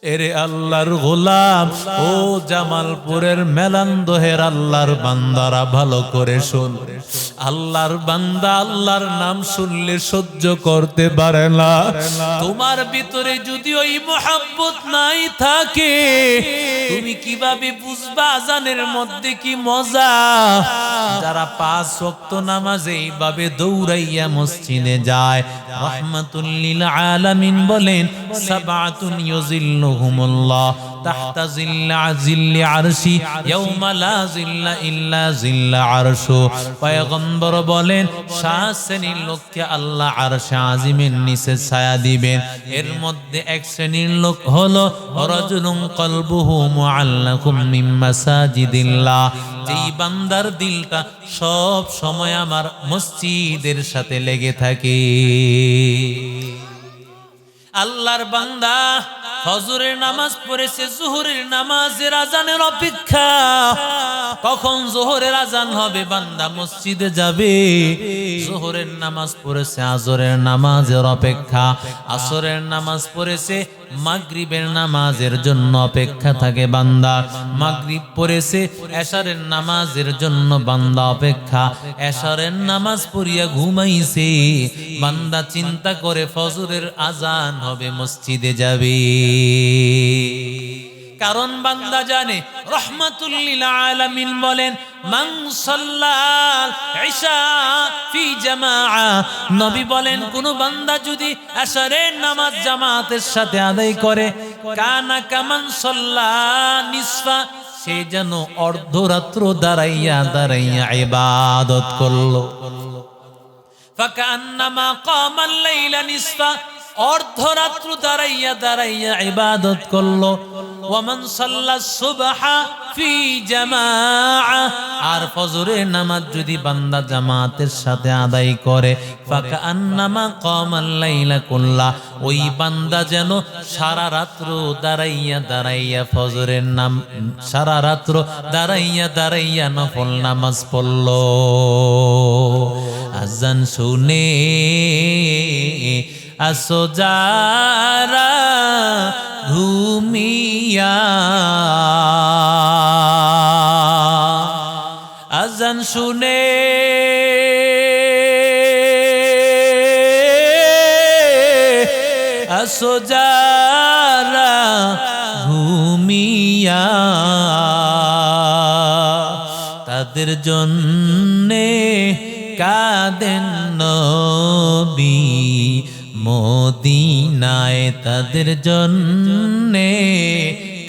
এরে আল্লাহর গোলাম, ও জামালপুরের মেলান্দহের আল্লাহর বান্দারা ভালো করে শোন। আল্লাহর বান্দা আল্লাহর নাম শুনলে সহ্য করতে পারে না। তোমার ভিতরে যদি ওই মোহাব্বত নাই থাকে, তুমি কিভাবে বুঝবা আজানের মধ্যে কি মজা? যারা 5 ওয়াক্ত নামাজে এইভাবে দৌড়াইয়া মসজিদে যায়, রাহমাতুল লিল আলামিন বলেন, সাবআতুন ইউজিল্লুহুমুল্লাহ তাহতা জিল্লি আরশি ইয়াউমা লা জিল্লা ইল্লা জিল্লা আরশু। পয়গম্বর বলেন, 7 শ্রেণীর লোককে আল্লাহ আরশে আজিমের নিচে ছায়া দিবেন। এর মধ্যে 1 শ্রেণীর লোক হলো রাজুলুন কলবুহু মুআল্লাকুম মিন মাসাজিদিল্লাহ, যেই বান্দার দিলটা সব সময় আমার মসজিদের সাথে লেগে থাকে। আল্লাহর বান্দা ফজরের নামাজ পড়েছে, জোহরের নামাজের আজানের অপেক্ষা, কখন জোহরের আজান হবে বান্দা মসজিদে যাবে। জোহরের নামাজ পড়েছে, আসরের নামাজের অপেক্ষা, আসরের নামাজ পড়েছে, মাগরিবের নামাজের জন্য অপেক্ষা থাকে বান্দা। মাগরিব পড়েছে, এশারের নামাজের জন্য বান্দা অপেক্ষা। এশারের নামাজ পড়িয়া ঘুমাইছে, বান্দা চিন্তা করে ফজরের আজান হবে মসজিদে যাবে। কারণ বান্দা জানে, রাহমাতুল লিল আলামিন বলেন, মান সাল্লাল ইশা ফি জামাআ, নবী বলেন, কোন বান্দা যদি এশারের নামাজ জামাতের সাথে আদায় করে, কানা কামান সাল্লা নিসফা, সে যেন অর্ধরাত্র দাঁড়াইয়া দাঁড়াইয়া ইবাদত করলো। ফাকান্নামা কামাল লাইলা নিসফা, অর্ধরাত্র দাঁড়াইয়া দাঁড়াইয়া ইবাদত করলো। ওয়ামান সাল্লা সুবহা ফি জামাআ, আর ফজরের নামাজ যদি বান্দা জামাতের সাথে আদায় করে, ফাকান্নামা কামাল লাইলা কুল্লা, ওই বান্দা যেন সারা রাত্র দাঁড়াইয়া দাঁড়াইয়া ফজরের নাম, সারা রাত্র দাঁড়াইয়া দাঁড়াইয়া নফল নামাজ পড়লো। আজান শুনে আসো যারা ঘুমিয়া, আজান শুনে আসো যারা ঘুমিয়া, তাদের জন্যে কাঁদেন নবী মদিনায়, তাদের জন্যে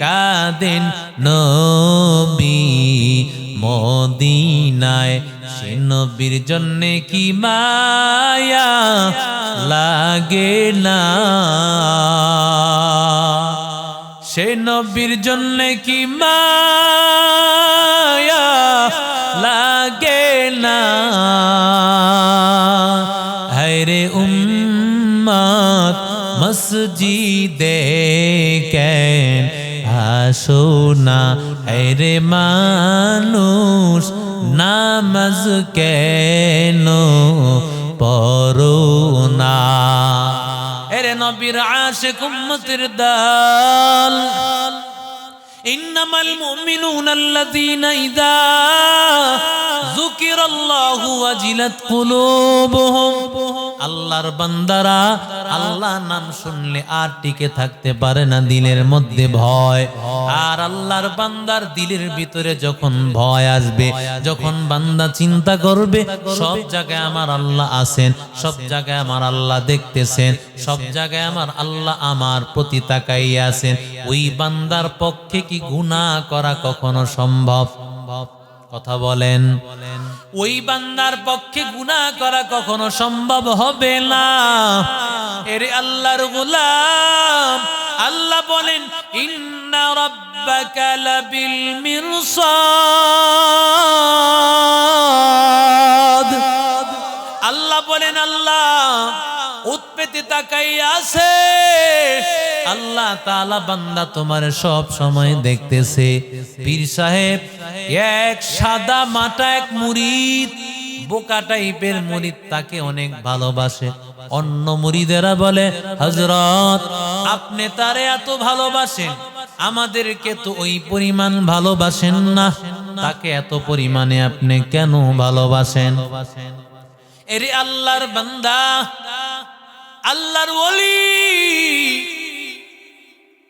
কাঁদেন নবী মদিনায়। সে নবীর জন্যে কি মায়া লাগে না, সে নবীর জন্যে কি মায়া লাগে না। হায়রে উম্মত মসজিদে কেন আসো না, হায়রে মানুষ নামাজ কেন পড়ো না। এরে নবীর আশিক উম্মতের দল, ইন্নামাল মুমিনুনা আল্লাযীনা ইযা যুকিরাল্লাহু ওয়াজিলাত কুলুবুহুম, আল্লাহর বান্দারা আল্লাহ নাম শুনলে আর টিকে থাকতে পারে না, দিলের মধ্যে ভয়। আর আল্লাহর বান্দার দিলের ভিতরে যখন ভয় আসবে, যখন বান্দা চিন্তা করবে সব জায়গায় আমার আল্লাহ আছেন, সব জায়গায় আমার আল্লাহ দেখতেছেন, সব জায়গায় আমার আল্লাহ আমার প্রতি তাকাইয়া আছেন, ওই বান্দার পক্ষে কি গুনাহ করা কখনো সম্ভব? কথা বলেন, ওই বান্দার পক্ষে গুনাহ করা কখনো সম্ভব হবে না। এরে আল্লাহর গোলাম, আল্লাহ বলেন, ইন্না রাব্বাকা লাবিল মিরসাদ, আল্লাহ বলেন, আল্লাহ উৎপেতে তাকাই আছে। আল্লাহ তাআলা বান্দা তোমার সব সময় দেখতেছে। পীর সাহেব এক সাদা মাটা এক মুরিদ, বোকা টাইপের মুরিদ, তাকে অনেক ভালোবাসে। অন্য মুরিদেরা বলে হযরত আপনি তারে এত ভালোবাসেন, আমাদেরকে তো ওই পরিমাণ ভালোবাসেন না, তাকে এত পরিমাণে আপনি কেন ভালোবাসেন? এরে আল্লাহর বান্দা, আল্লাহর ওলি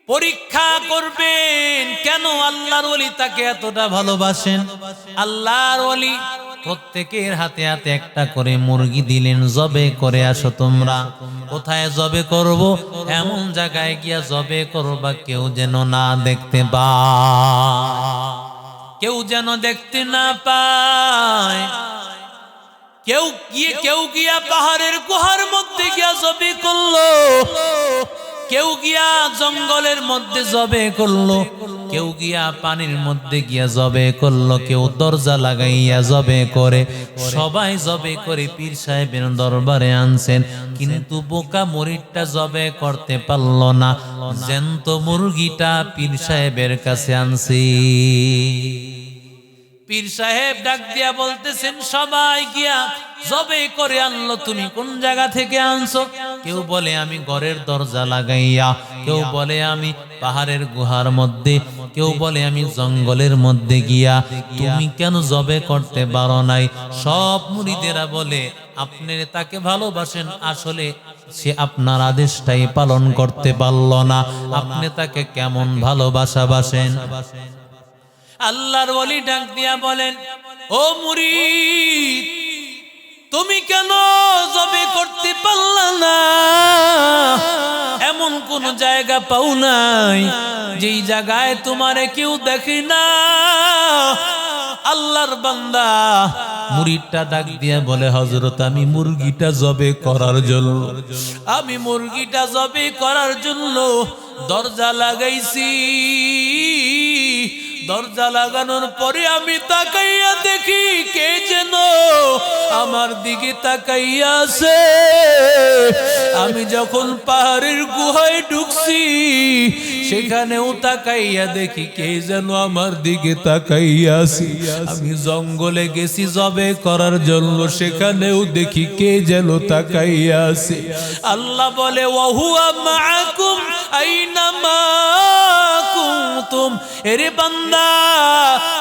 পরীক্ষা করবেন কেন আল্লাহর ওলি তাকে এতটা ভালোবাসেন। আল্লাহর ওলি প্রত্যেকের হাতে হাতে একটা করে মুরগি দিলেন, জবে করে আসো তোমরা। কোথায় জবে করব? এমন জায়গায় গিয়া জবে করবা কেউ যেন না দেখতে পায়, কেউ যেন দেখতে না পায়। কেউ গিয়া পাহাড়ের গুহার মধ্যে গিয়া জবে করলো, কেউ গিয়া জঙ্গলের মধ্যে জবে করলো, কেউ গিয়া পানির মধ্যে গিয়া জবে করলো, কেউ দরজা লাগাইয়া জবে করে। সবাই জবে করে পীর সাহেবের দরবারে আনছেন, কিন্তু বোকা মুরিদটা জবে করতে পারল না। জ্যান্ত মুরগিটা পীর সাহেবের কাছে আনছি। পীর সাহেব ডাক দিয়া বলতেছেন, সবাই গিয়া জবে করে আনলো, তুমি কোন জায়গা থেকে আনছো? কেউ বলে আমি ঘরের দরজা লাগাইয়া, কেউ বলে আমি পাহাড়ের গুহার মধ্যে, কেউ বলে আমি জঙ্গলের মধ্যে গিয়া। তুমি কেন জবে করতে পারো নাই? সব মুরিদেরা বলে আপনি তাকে ভালোবাসেন, আসলে সে আপনার আদেশটাই পালন করতে পারল না। আপনি তাকে কেমন ভালোবাসা বাসেন? আল্লাহর ওলি ডাক দিয়া বলেন, ও মুরিদ, তুমি কেন জবে করতে পারলা না? এমন কোন জায়গা পাও নাই যেই জায়গায় তোমারে কেউ দেখে না? আল্লাহর বান্দা মুরিদটা ডাক দিয়া বলে, হযরত আমি মুরগিটা জবে করার জন্য দরজা লাগাইছি। দরজা লাগানোর পরে আমি তাকাইয়া দেখি কে যেন আমার দিকে তাকাইয়া আছে। আমি যখন পাহাড়ের গুহায় ঢুকছি, সেখানেও তাকাইয়া দেখি কে যেন আমার দিকে তাকাইয়া আছে। আমি জঙ্গলে গেছি জবে করার জন্য, সেখানেও দেখি কে যেন তাকাইয়া আছে। আল্লাহ বলে, ওয়াহুয়া মাআকুম আইনামা কুনতুম। এরে বান্দা,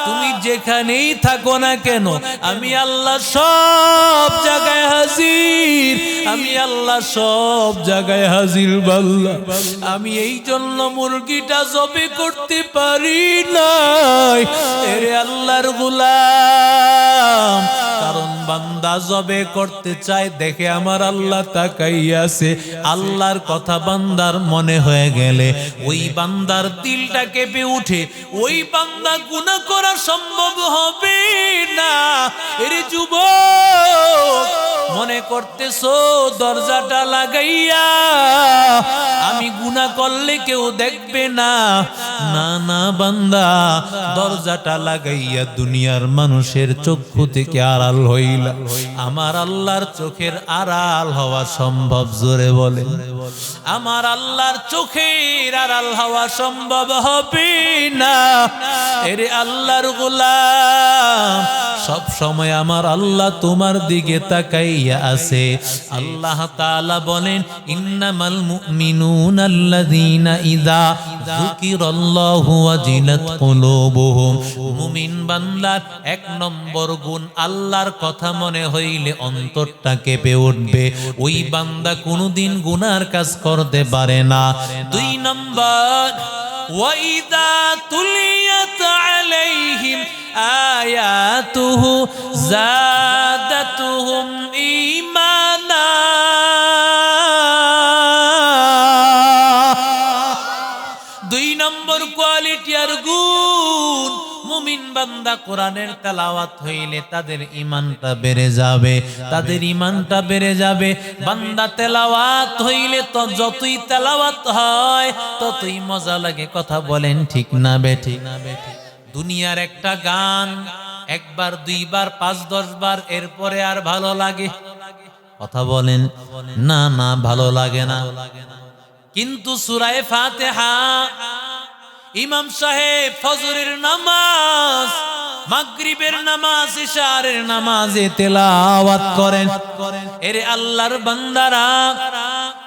তুমি যেখানেই থাকো না কেন, আমি আল্লাহ সব জায়গায় হাজির। আমি আল্লাহ সব জায়গায় হাজির বান্দা। আমি এই জন্য মুরগিটা জবে করতে পারি নাই, এরে আল্লাহর গোলাম। কারণ বান্দা জবে করতে চায়, দেখে আমার আল্লাহ তাকাইয়াছে। আল্লাহর কথা বান্দার মনে হয়ে গেলে ওই বান্দার দিলটা কেঁপে উঠে, ওই বান্দা গুনাহ করা সম্ভব হবে না। এরে যুবক, মনে করতেছো দরজাটা লাগাইয়া আমি গুনাহ করলে কেউ দেখবে না? না না বান্দা, দরজাটা লাগাইয়া দুনিয়ার মানুষের চক্ষু থেকে আড়াল হইলা, আমার আল্লাহর চোখের আড়াল হওয়া সম্ভব? জোরে বলে, আমার আল্লাহর চোখের আড়াল হওয়া সম্ভব হবে না। এরে আল্লাহর গোলাম, সব সময় আমার আল্লাহ তোমার দিকে তাকাইয়া আছে। আল্লাহ তাআলা বলেন, ইন্নামাল মুমিনুনা আল্লাযীনা ইযা যুকিরাল্লাহু ওয়াজিলাত কুলুবুহুম। মুমিন বান্দার এক নম্বর গুণ, আল্লাহর কথা মনে হইলে অন্তরটা কেঁপে উঠবে। ওই বান্দা কোনোদিন গুনার কাজ করতে পারে না। দুই নম্বর, ওয়াইদা তুলিয়াত আলাইহিম আয়াতুহু যাদাতুহুম ঈমানা। দুই নম্বর কোয়ালিটি আর গুণ, মুমিন বান্দা কোরআনের তেলাওয়াত হইলে তাদের ঈমানটা বেড়ে যাবে, তাদের ঈমানটা বেড়ে যাবে। বান্দা তেলাওয়াত হইলে তো যতই তেলাওয়াত হয় ততই মজা লাগে। কথা বলেন ঠিক না বেঠিক? দুনিয়ার একটা গান একবার, দুইবার, 5-10 বার, এরপরে আর ভালো লাগে? কথা বলেন না? না, ভালো লাগে না। কিন্তু সূরা ফাতিহা ইমাম সাহেব ফজরের নামাজ মাগরিবের নামাজ ইশার নামাজে তেলাওয়াত করেন। এরে আল্লাহর বান্দারা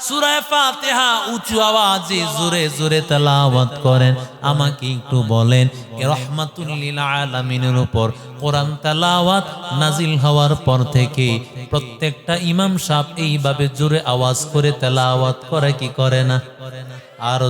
সূরা ফাতিহা উঁচু আওয়াজে জোরে জোরে তেলাওয়াত করেন। আমাকে একটু বলেন, এ রহমাতুল লিল আলামিনের উপর কোরআন তেলাওয়াত নাজিল হওয়ার পর থেকে প্রত্যেকটা ইমাম সাহেব এইভাবে জোরে আওয়াজ করে তেলাওয়াত করে কি করে না? আর